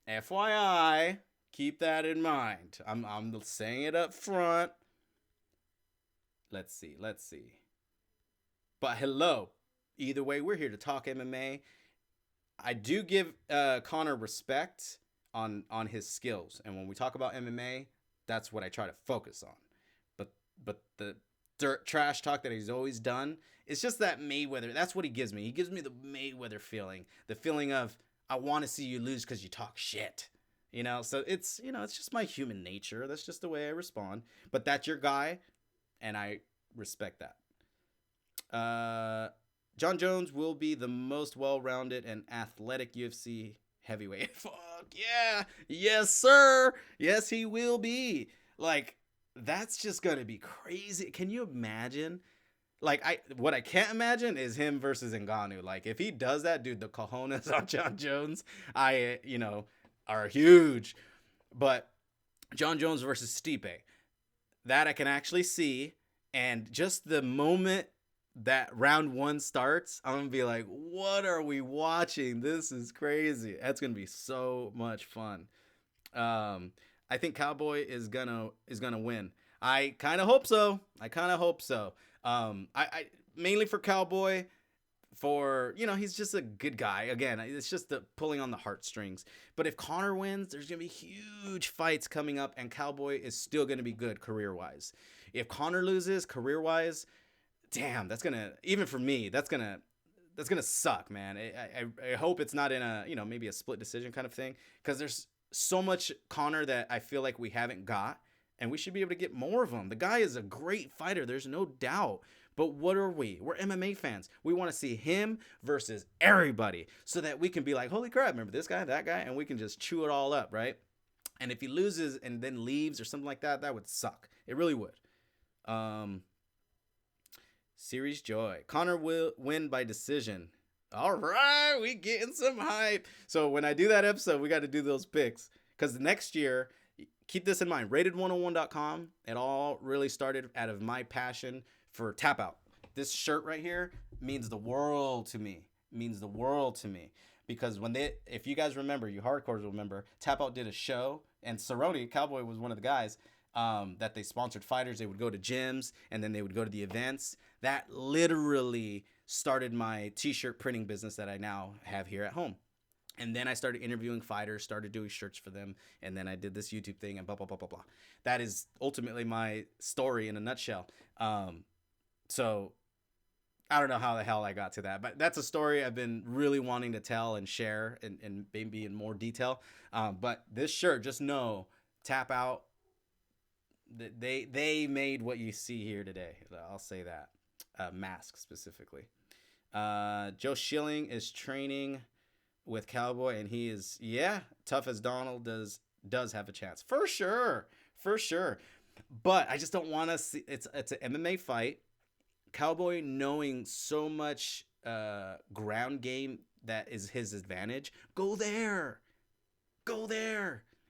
FYI, keep that in mind. I'm saying it up front. Let's see. But hello. Either way, we're here to talk MMA. I do give Conor respect on his skills. And when we talk about MMA, that's what I try to focus on. But the dirt trash talk that he's always done, it's just that Mayweather. That's what he gives me. He gives me the Mayweather feeling, the feeling of I want to see you lose because you talk shit. So it's it's just my human nature. That's just the way I respond. But that's your guy, and I respect that. John Jones will be the most well-rounded and athletic UFC heavyweight. Fuck yeah. Yes, sir. Yes, he will be. Like, that's just going to be crazy. Can you imagine? Like, what I can't imagine is him versus Ngannou. Like, if he does that, dude, the cojones on John Jones, are huge. But John Jones versus Stipe, that I can actually see. And just the moment that round 1 starts, I'm gonna be like, what are we watching? This is crazy. That's gonna be so much fun. I think Cowboy is gonna win. I kind of hope so. I mainly for Cowboy, for he's just a good guy. Again, it's just the pulling on the heartstrings. But if Conor wins, there's gonna be huge fights coming up, and Cowboy is still gonna be good career-wise. If Conor loses career-wise, damn, that's gonna, even for me, that's gonna suck, man. I hope it's not in a maybe a split decision kind of thing, because there's so much Conor that I feel like we haven't got, and we should be able to get more of him. The guy is a great fighter, there's no doubt. But what are we? We're MMA fans. We want to see him versus everybody, so that we can be like, holy crap, remember this guy, that guy, and we can just chew it all up, right? And if he loses and then leaves or something like that, that would suck. It really would. Series Joy. Conor will win by decision. All right, we getting some hype. So when I do that episode, we got to do those picks, because next year, keep this in mind, rated101.com, it all really started out of my passion for Tap Out. This shirt right here means the world to me. Because if you guys remember, you hardcores remember, Tap Out did a show, and Cerrone, Cowboy, was one of the guys that they sponsored fighters. They would go to gyms, and then they would go to the events. That literally started my t-shirt printing business that I now have here at home. And then I started interviewing fighters, started doing shirts for them, and then I did this YouTube thing, and blah, blah, blah, blah, blah. That is ultimately my story in a nutshell. So I don't know how the hell I got to that, but that's a story I've been really wanting to tell and share, and maybe in more detail. But this shirt, just know, Tap Out, they made what you see here today. I'll say that. Mask specifically. Joe Schilling is training with Cowboy, and he is, tough as Donald does have a chance. For sure. But I just don't want to see, it's an MMA fight. Cowboy, knowing so much ground game that is his advantage, go there.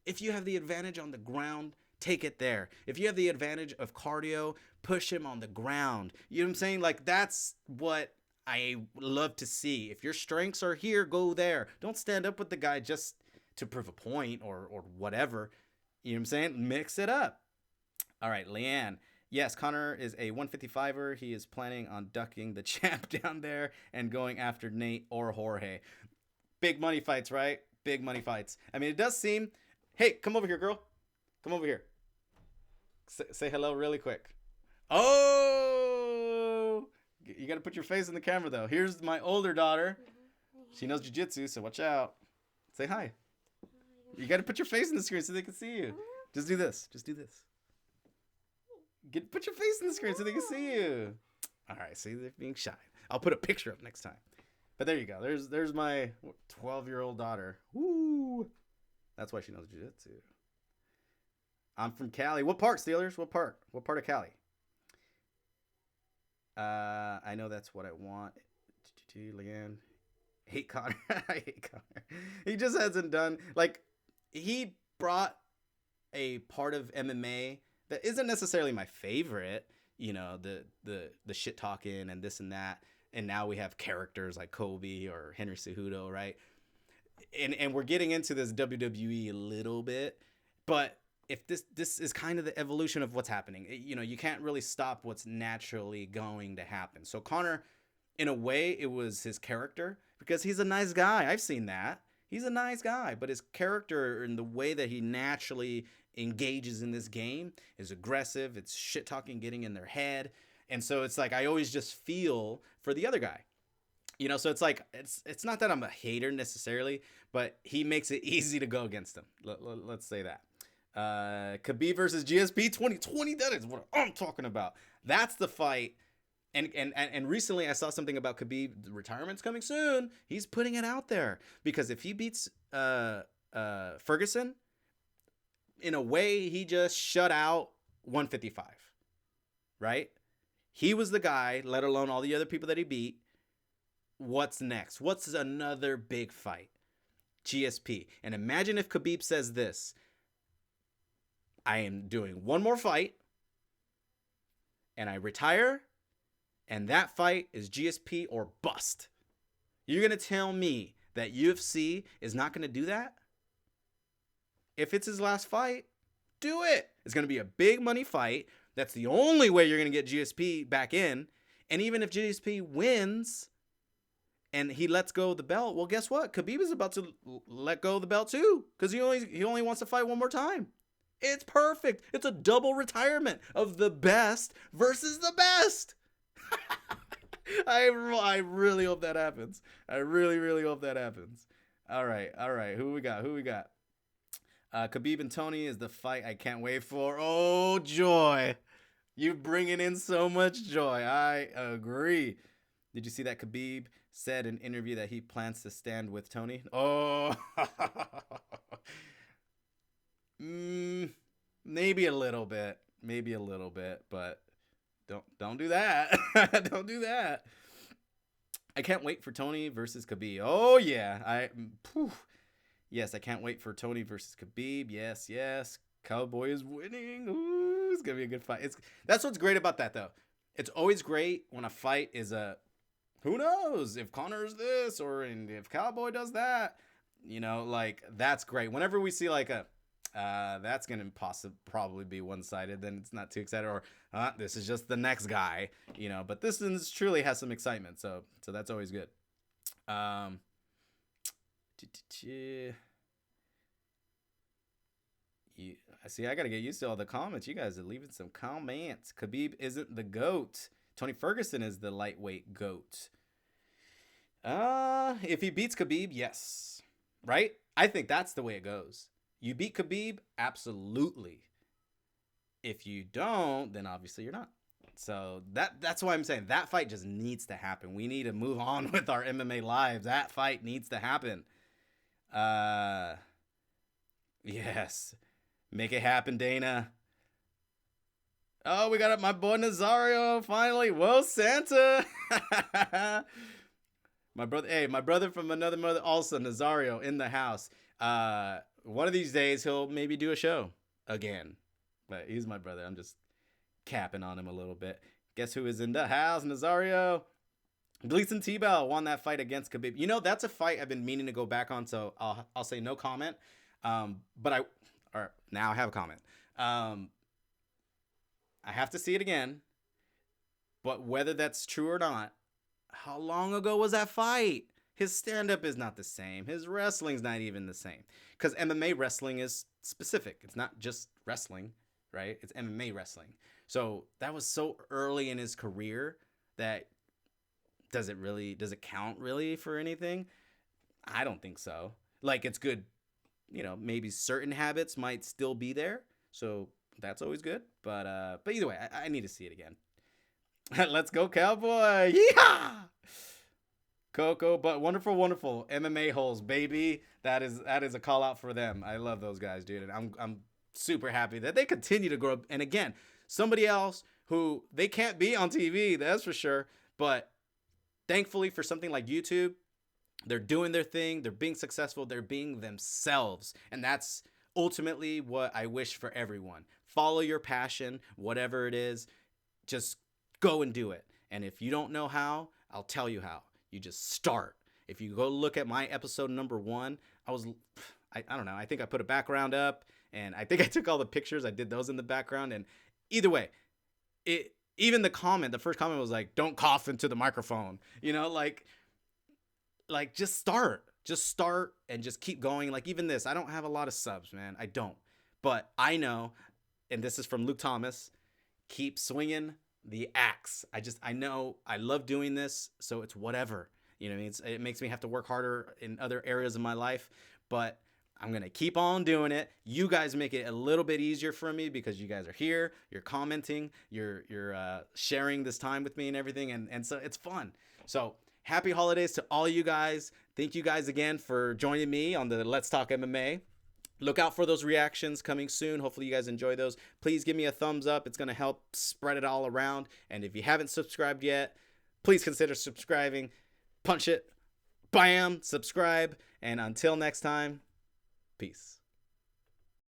If you have the advantage on the ground, take it there. If you have the advantage of cardio, push him on the ground. You know what I'm saying? Like, that's what I love to see. If your strengths are here, go there. Don't stand up with the guy just to prove a point or whatever. You know what I'm saying? Mix it up. All right, Leanne. Yes, Conor is a 155er. He is planning on ducking the champ down there and going after Nate or Jorge. Big money fights, right? Big money fights. I mean, it does seem... Hey, come over here, girl. Come over here. Say hello really quick. Oh! You got to put your face in the camera, though. Here's my older daughter. She knows jiu-jitsu, so watch out. Say hi. You got to put your face in the screen so they can see you. Just do this. Put your face in the screen so they can see you. All right, see, they're being shy. I'll put a picture up next time. But there you go. There's my 12-year-old daughter. Woo! That's why she knows jiu-jitsu. I'm from Cali. What part, Steelers? What part? What part of Cali? I know that's what I want. Leanne. Hate Conor. I hate Conor. He just hasn't done, like, he brought a part of MMA that isn't necessarily my favorite, the shit talking and this and that. And now we have characters like Kobe or Henry Cejudo, right? And we're getting into this WWE a little bit, but if this is kind of the evolution of what's happening, you can't really stop what's naturally going to happen. So Conor, in a way, it was his character, because he's a nice guy. I've seen that. He's a nice guy, but his character and the way that he naturally engages in this game is aggressive. It's shit talking, getting in their head. And so it's like I always just feel for the other guy. So it's like it's not that I'm a hater necessarily, but he makes it easy to go against him. Let's say that. Khabib versus GSP 2020, that is what I'm talking about. That's the fight. And recently I saw something about Khabib. The retirement's coming soon. He's putting it out there because if he beats Ferguson, in a way he just shut out 155, right? He was the guy, let alone all the other people that he beat. What's next? What's another big fight? GSP. And imagine if Khabib says this: I am doing one more fight and I retire, and that fight is GSP or bust. You're going to tell me that UFC is not going to do that? If it's his last fight, do it. It's going to be a big money fight. That's the only way you're going to get GSP back in. And even if GSP wins and he lets go of the belt, well, guess what? Khabib is about to let go of the belt too, because he only wants to fight one more time. It's perfect. It's a double retirement of the best versus the best. I really hope that happens. I really, really hope that happens. All right. Who we got? Khabib and Tony is the fight I can't wait for. Oh, joy. You bringing in so much joy. I agree. Did you see that Khabib said in an interview that he plans to stand with Tony? Oh. Maybe a little bit, but don't do that. Don't do that. I can't wait for Tony versus Khabib. Oh yeah, yes, I can't wait for Tony versus Khabib. Yes, Cowboy is winning. Ooh, it's gonna be a good fight. That's what's great about that though. It's always great when a fight is who knows if Conor's this or if Cowboy does that. Like that's great. Whenever we see like that's going to probably be one-sided, then it's not too excited, or this is just the next guy, but this one truly has some excitement, so that's always good. I got to get used to all the comments. You guys are leaving some comments. Khabib isn't the GOAT. Tony Ferguson is the lightweight GOAT. If he beats Khabib, yes. Right? I think that's the way it goes. You beat Khabib? Absolutely. If you don't, then obviously you're not. So that's why I'm saying that fight just needs to happen. We need to move on with our MMA lives. That fight needs to happen. Yes. Make it happen, Dana. Oh, we got my boy Nazario finally. Whoa, Santa. My brother from another mother, also Nazario in the house. One of these days, he'll maybe do a show again. But he's my brother. I'm just capping on him a little bit. Guess who is in the house? Nazario. Gleason T-Bell won that fight against Khabib. That's a fight I've been meaning to go back on, so I'll say no comment. But now I have a comment. I have to see it again. But whether that's true or not, how long ago was that fight? His stand-up is not the same. His wrestling's not even the same. Because MMA wrestling is specific. It's not just wrestling, right? It's MMA wrestling. So that was so early in his career that does it count really for anything? I don't think so. Like, it's good, maybe certain habits might still be there. So that's always good. But either way, I need to see it again. Let's go, Cowboy. Yeehaw! Coco, but wonderful MMA holes, baby. That is a call out for them. I love those guys, dude, and I'm super happy that they continue to grow up. And again, somebody else who they can't be on TV, that's for sure. But thankfully for something like YouTube, they're doing their thing. They're being successful. They're being themselves, and that's ultimately what I wish for everyone. Follow your passion, whatever it is. Just go and do it. And if you don't know how, I'll tell you how. You just start. If you go look at my episode number 1, I don't know. I think I put a background up, and I think I took all the pictures. I did those in the background, and either way, even the first comment was like, "Don't cough into the microphone." Like just start. Just start and just keep going. Like even this, I don't have a lot of subs, man. I don't. But I know, and this is from Luke Thomas, keep swinging the axe. I know I love doing this, so it's whatever. You know what I mean? It makes me have to work harder in other areas of my life, but I'm going to keep on doing it. You guys make it a little bit easier for me because you guys are here, you're commenting, you're sharing this time with me and everything, and so it's fun. So happy holidays to all you guys. Thank you guys again for joining me on the Let's Talk MMA. Look out for those reactions coming soon. Hopefully you guys enjoy those. Please give me a thumbs up. It's going to help spread it all around. And if you haven't subscribed yet, please consider subscribing. Punch it. Bam. Subscribe. And until next time, peace.